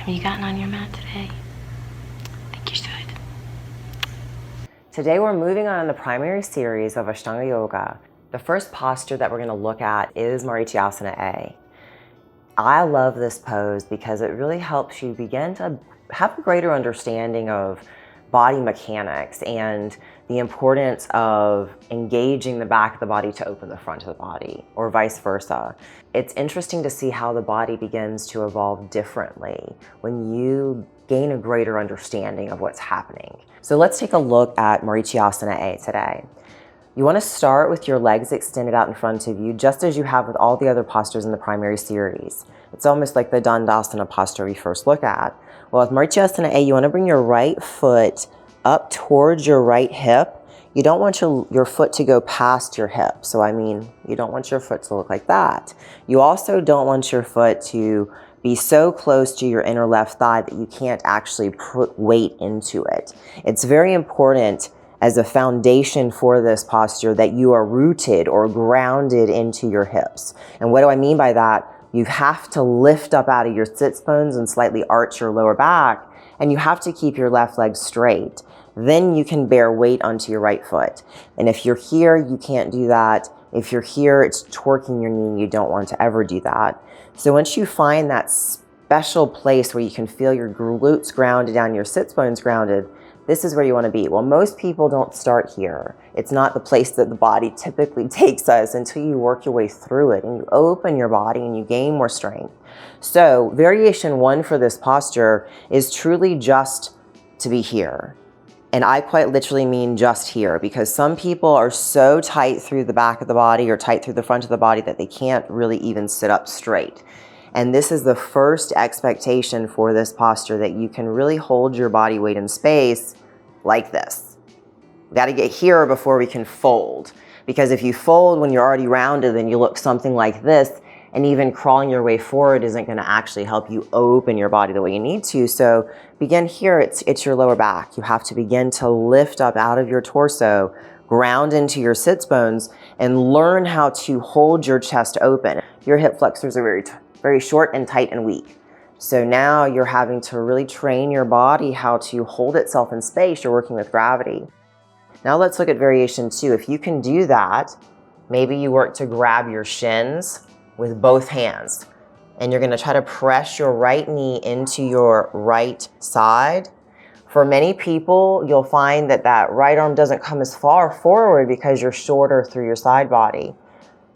Have you gotten on your mat today? I think you should. Today we're moving on in the primary series of Ashtanga Yoga. The first posture that we're going to look at is Marichyasana A. I love this pose because it really helps you begin to have a greater understanding of body mechanics and the importance of engaging the back of the body to open the front of the body, or vice versa. It's interesting to see how the body begins to evolve differently when you gain a greater understanding of what's happening. So let's take a look at Marichyasana A today. You want to start with your legs extended out in front of you, just as you have with all the other postures in the primary series. It's almost like the Dandasana posture we first look at. Well, with Marichyasana A, you want to bring your right foot up towards your right hip. You don't want your foot to go past your hip. So you don't want your foot to look like that. You also don't want your foot to be so close to your inner left thigh that you can't actually put weight into it. It's very important as a foundation for this posture that you are rooted or grounded into your hips. And what do I mean by that? You have to lift up out of your sits bones and slightly arch your lower back, and you have to keep your left leg straight. Then you can bear weight onto your right foot. And if you're here, you can't do that. If you're here, it's torquing your knee. You don't want to ever do that. So once you find that special place where you can feel your glutes grounded down, your sits bones grounded, this is where you want to be. Well, most people don't start here. It's not the place that the body typically takes us until you work your way through it and you open your body and you gain more strength. So variation 1 for this posture is truly just to be here. And I quite literally mean just here, because some people are so tight through the back of the body or tight through the front of the body that they can't really even sit up straight. And this is the first expectation for this posture, that you can really hold your body weight in space like this. We got to get here before we can fold, because if you fold when you're already rounded, then you look something like this, and even crawling your way forward isn't going to actually help you open your body the way you need to. So begin here. It's your lower back. You have to begin to lift up out of your torso, ground into your sits bones, and learn how to hold your chest open. Your hip flexors are very short and tight and weak. So now you're having to really train your body how to hold itself in space. You're working with gravity. Now let's look at variation 2. If you can do that, maybe you work to grab your shins with both hands, and you're going to try to press your right knee into your right side. For many people, you'll find that that right arm doesn't come as far forward because you're shorter through your side body.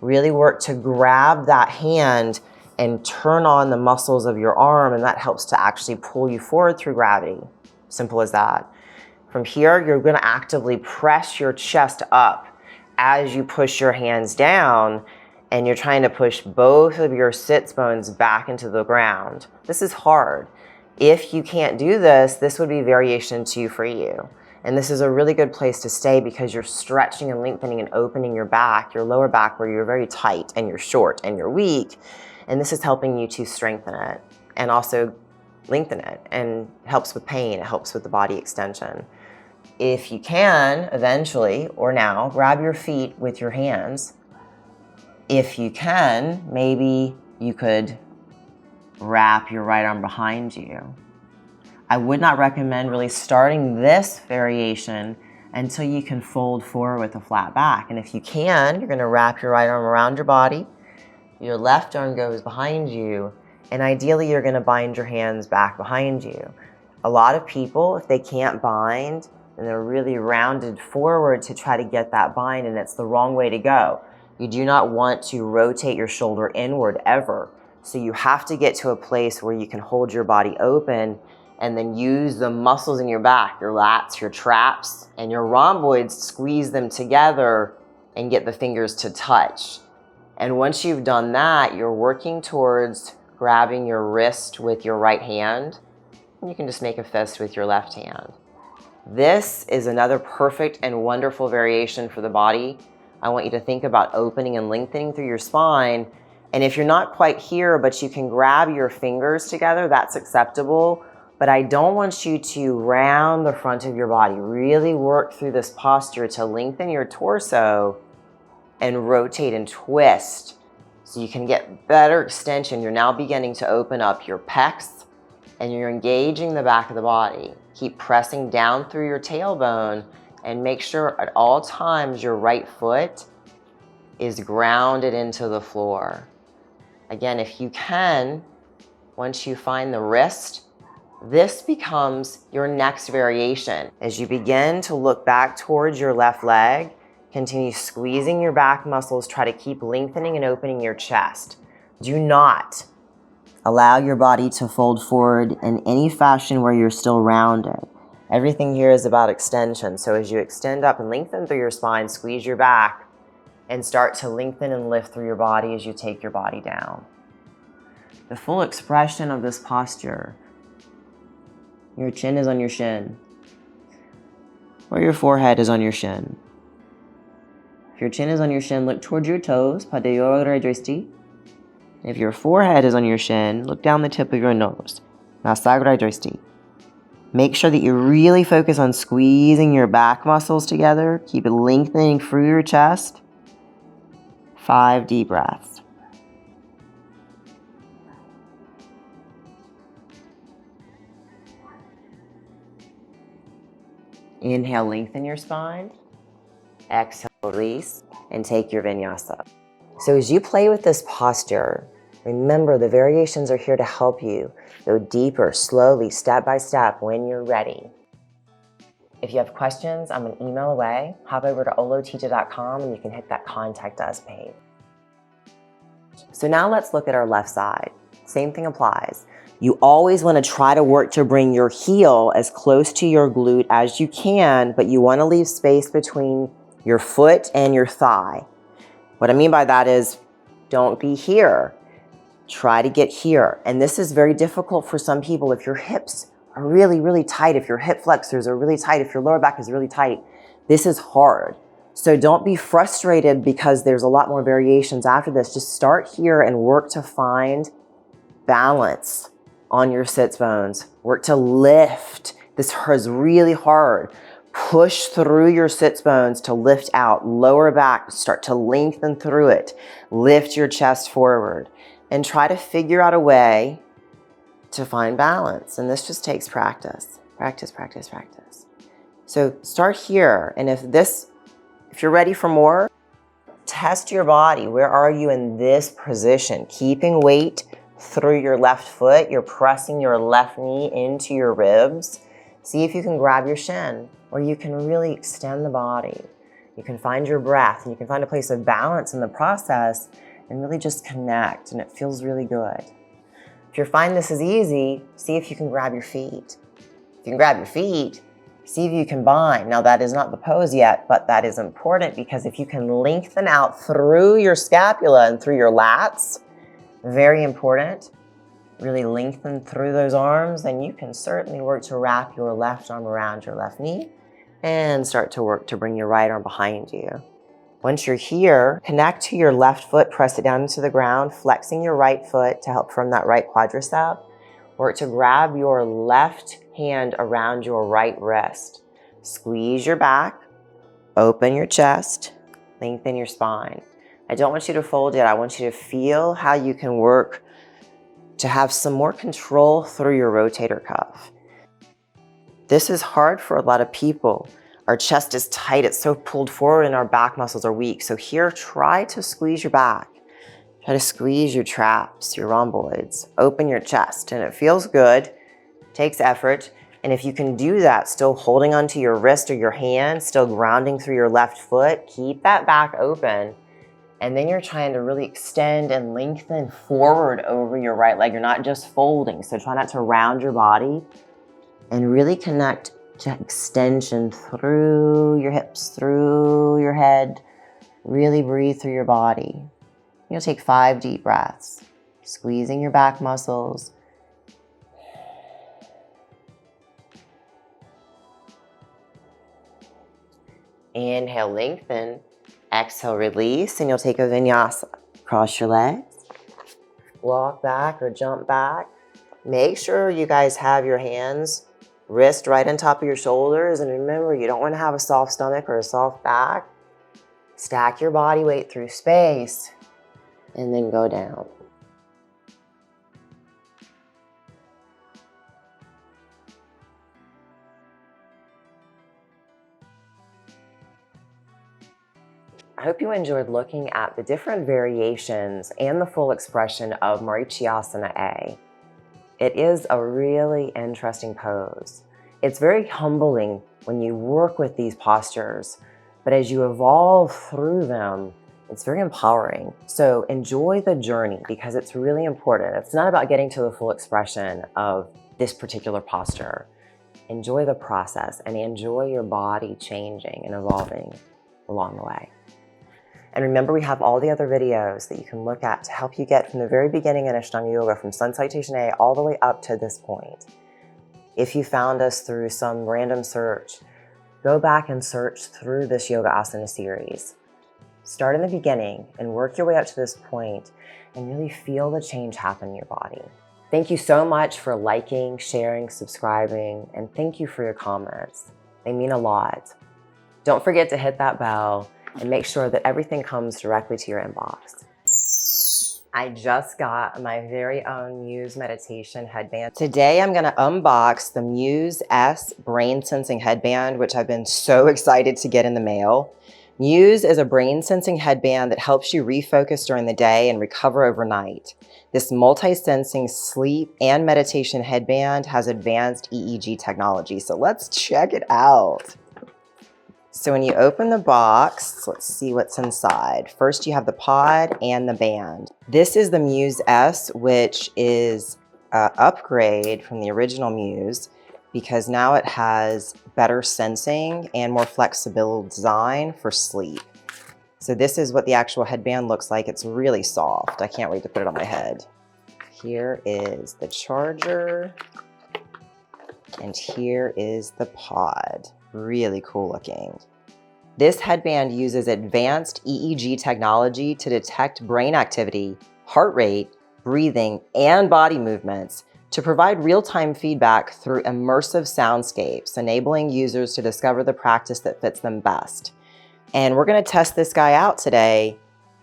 Really work to grab that hand and turn on the muscles of your arm, and that helps to actually pull you forward through gravity. Simple as that. From here, you're going to actively press your chest up as you push your hands down, and you're trying to push both of your sits bones back into the ground. This is hard. If you can't do this, this would be variation 2 for you. And this is a really good place to stay because you're stretching and lengthening and opening your back, your lower back, where you're very tight and you're short and you're weak. And this is helping you to strengthen it and also lengthen it, and helps with pain. It helps with the body extension. If you can, eventually, or now, grab your feet with your hands. If you can, maybe you could wrap your right arm behind you. I would not recommend really starting this variation until you can fold forward with a flat back. And if you can, you're going to wrap your right arm around your body. Your left arm goes behind you, and ideally you're going to bind your hands back behind you. A lot of people, if they can't bind, and they're really rounded forward to try to get that bind, and it's the wrong way to go. You do not want to rotate your shoulder inward ever. So you have to get to a place where you can hold your body open and then use the muscles in your back, your lats, your traps, and your rhomboids, squeeze them together and get the fingers to touch. And once you've done that, you're working towards grabbing your wrist with your right hand, and you can just make a fist with your left hand. This is another perfect and wonderful variation for the body. I want you to think about opening and lengthening through your spine. And if you're not quite here, but you can grab your fingers together, that's acceptable. But I don't want you to round the front of your body. Really work through this posture to lengthen your torso and rotate and twist so you can get better extension. You're now beginning to open up your pecs, and you're engaging the back of the body. Keep pressing down through your tailbone and make sure at all times your right foot is grounded into the floor. Again, if you can, once you find the wrist, this becomes your next variation. As you begin to look back towards your left leg, continue squeezing your back muscles, try to keep lengthening and opening your chest. Do not allow your body to fold forward in any fashion where you're still rounded. Everything here is about extension. So as you extend up and lengthen through your spine, squeeze your back and start to lengthen and lift through your body as you take your body down. The full expression of this posture, your chin is on your shin, or your forehead is on your shin. If your chin is on your shin, look towards your toes, Padayora Drishti. If your forehead is on your shin, look down the tip of your nose, Nasagra Drishti. Make sure that you really focus on squeezing your back muscles together. Keep it lengthening through your chest. 5 deep breaths. Inhale, lengthen your spine. Exhale, release, and take your vinyasa. So as you play with this posture, remember the variations are here to help you go deeper, slowly, step by step when you're ready. If you have questions, I'm an email away. Hop over to oloteacher.com and you can hit that contact us page. So now let's look at our left side. Same thing applies. You always want to try to work to bring your heel as close to your glute as you can, but you want to leave space between your foot and your thigh. What I mean by that is don't be here. Try to get here. And this is very difficult for some people if your hips are really, really tight, if your hip flexors are really tight, if your lower back is really tight. This is hard. So don't be frustrated because there's a lot more variations after this. Just start here and work to find balance on your sits bones. Work to lift. This is really hard. Push through your sits bones to lift out. Lower back, start to lengthen through it. Lift your chest forward and try to figure out a way to find balance. And this just takes practice. Practice, practice, practice. So start here. And if you're ready for more, test your body. Where are you in this position? Keeping weight through your left foot. You're pressing your left knee into your ribs. See if you can grab your shin, or you can really extend the body. You can find your breath, and you can find a place of balance in the process and really just connect, and it feels really good. If you find this is easy, see if you can grab your feet. If you can grab your feet, see if you can bind. Now that is not the pose yet, but that is important because if you can lengthen out through your scapula and through your lats, very important, really lengthen through those arms, then you can certainly work to wrap your left arm around your left knee and start to work to bring your right arm behind you. Once you're here, connect to your left foot, press it down into the ground, flexing your right foot to help from that right quadricep. Work to grab your left hand around your right wrist. Squeeze your back, open your chest, lengthen your spine. I don't want you to fold yet. I want you to feel how you can work to have some more control through your rotator cuff. This is hard for a lot of people. Our chest is tight, it's so pulled forward and our back muscles are weak. So here, try to squeeze your back. Try to squeeze your traps, your rhomboids. Open your chest, and it feels good, takes effort. And if you can do that, still holding onto your wrist or your hand, still grounding through your left foot, keep that back open. And then you're trying to really extend and lengthen forward over your right leg. You're not just folding, so try not to round your body and really connect to extension through your hips, through your head. Really breathe through your body. You'll take 5 deep breaths, squeezing your back muscles. Inhale, lengthen. Exhale, release, and you'll take a vinyasa. Cross your legs, walk back or jump back. Make sure you guys have your hands, wrist right on top of your shoulders, and remember, you don't want to have a soft stomach or a soft back. Stack your body weight through space, and then go down. I hope you enjoyed looking at the different variations and the full expression of Marichyasana A. It is a really interesting pose. It's very humbling when you work with these postures, but as you evolve through them, it's very empowering. So enjoy the journey because it's really important. It's not about getting to the full expression of this particular posture. Enjoy the process and enjoy your body changing and evolving along the way. And remember, we have all the other videos that you can look at to help you get from the very beginning in Ashtanga Yoga, from Sun Salutation A all the way up to this point. If you found us through some random search, go back and search through this Yoga Asana series. Start in the beginning and work your way up to this point and really feel the change happen in your body. Thank you so much for liking, sharing, subscribing, and thank you for your comments. They mean a lot. Don't forget to hit that bell and make sure that everything comes directly to your inbox. I just got my very own Muse meditation headband. Today I'm gonna unbox the Muse S brain sensing headband, which I've been so excited to get in the mail. Muse is a brain sensing headband that helps you refocus during the day and recover overnight. This multi-sensing sleep and meditation headband has advanced EEG technology, so let's check it out. So when you open the box, let's see what's inside. First, you have the pod and the band. This is the Muse S, which is an upgrade from the original Muse because now it has better sensing and more flexible design for sleep. So this is what the actual headband looks like. It's really soft. I can't wait to put it on my head. Here is the charger, and here is the pod. Really cool looking. This headband uses advanced EEG technology to detect brain activity, heart rate, breathing, and body movements to provide real-time feedback through immersive soundscapes, enabling users to discover the practice that fits them best. And we're gonna test this guy out today,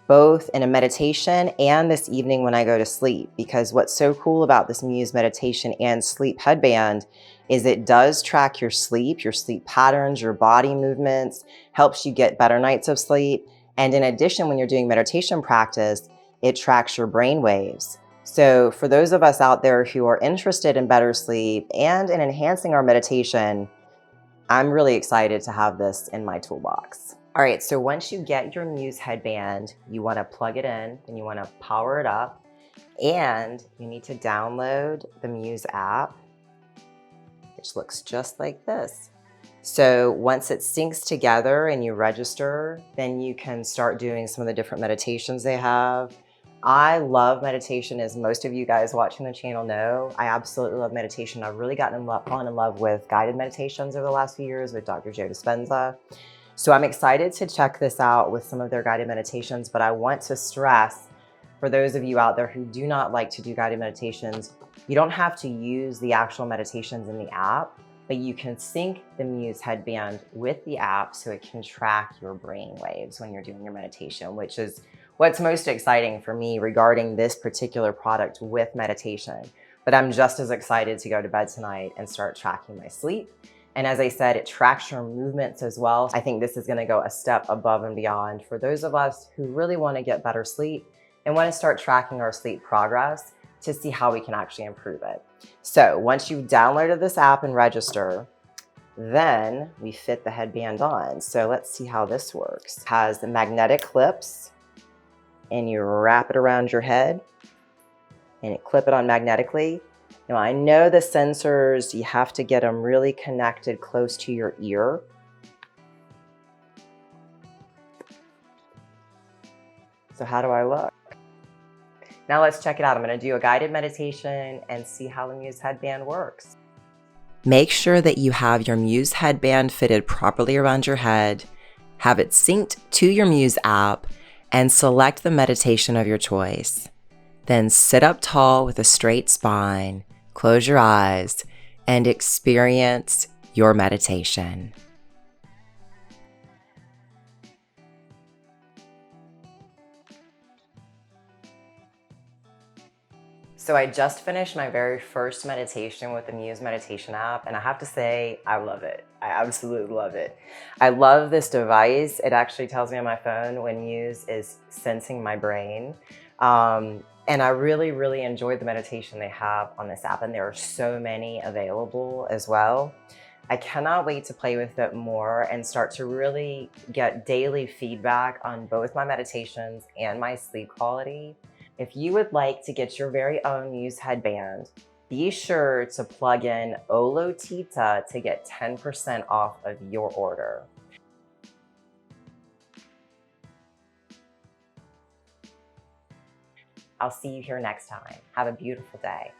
both in a meditation and this evening when I go to sleep, because what's so cool about this Muse meditation and sleep headband is it does track your sleep patterns, your body movements, helps you get better nights of sleep. And in addition, when you're doing meditation practice, it tracks your brain waves. So for those of us out there who are interested in better sleep and in enhancing our meditation, I'm really excited to have this in my toolbox. All right, so once you get your Muse headband, you wanna plug it in and you wanna power it up, and you need to download the Muse app, which looks just like this. So once it syncs together and you register, then you can start doing some of the different meditations they have. I love meditation, as most of you guys watching the channel know. I absolutely love meditation. I've really fallen in love with guided meditations over the last few years with Dr. Joe Dispenza. So I'm excited to check this out with some of their guided meditations, but I want to stress, for those of you out there who do not like to do guided meditations, you don't have to use the actual meditations in the app, but you can sync the Muse headband with the app so it can track your brain waves when you're doing your meditation, which is what's most exciting for me regarding this particular product with meditation. But I'm just as excited to go to bed tonight and start tracking my sleep. And as I said, it tracks your movements as well. I think this is gonna go a step above and beyond for those of us who really wanna get better sleep and wanna start tracking our sleep progress to see how we can actually improve it. So once you've downloaded this app and register, then we fit the headband on. So let's see how this works. It has the magnetic clips, and you wrap it around your head and you clip it on magnetically. Now I know the sensors, you have to get them really connected close to your ear. So how do I look? Now let's check it out. I'm gonna do a guided meditation and see how the Muse headband works. Make sure that you have your Muse headband fitted properly around your head, have it synced to your Muse app, and select the meditation of your choice. Then sit up tall with a straight spine, close your eyes, and experience your meditation. So I just finished my very first meditation with the Muse meditation app, and I have to say, I love it. I absolutely love it. I love this device. It actually tells me on my phone when Muse is sensing my brain. And I really, really enjoyed the meditation they have on this app, and there are so many available as well. I cannot wait to play with it more and start to really get daily feedback on both my meditations and my sleep quality. If you would like to get your very own Muse headband, be sure to plug in Olotita to get 10% off of your order. I'll see you here next time. Have a beautiful day.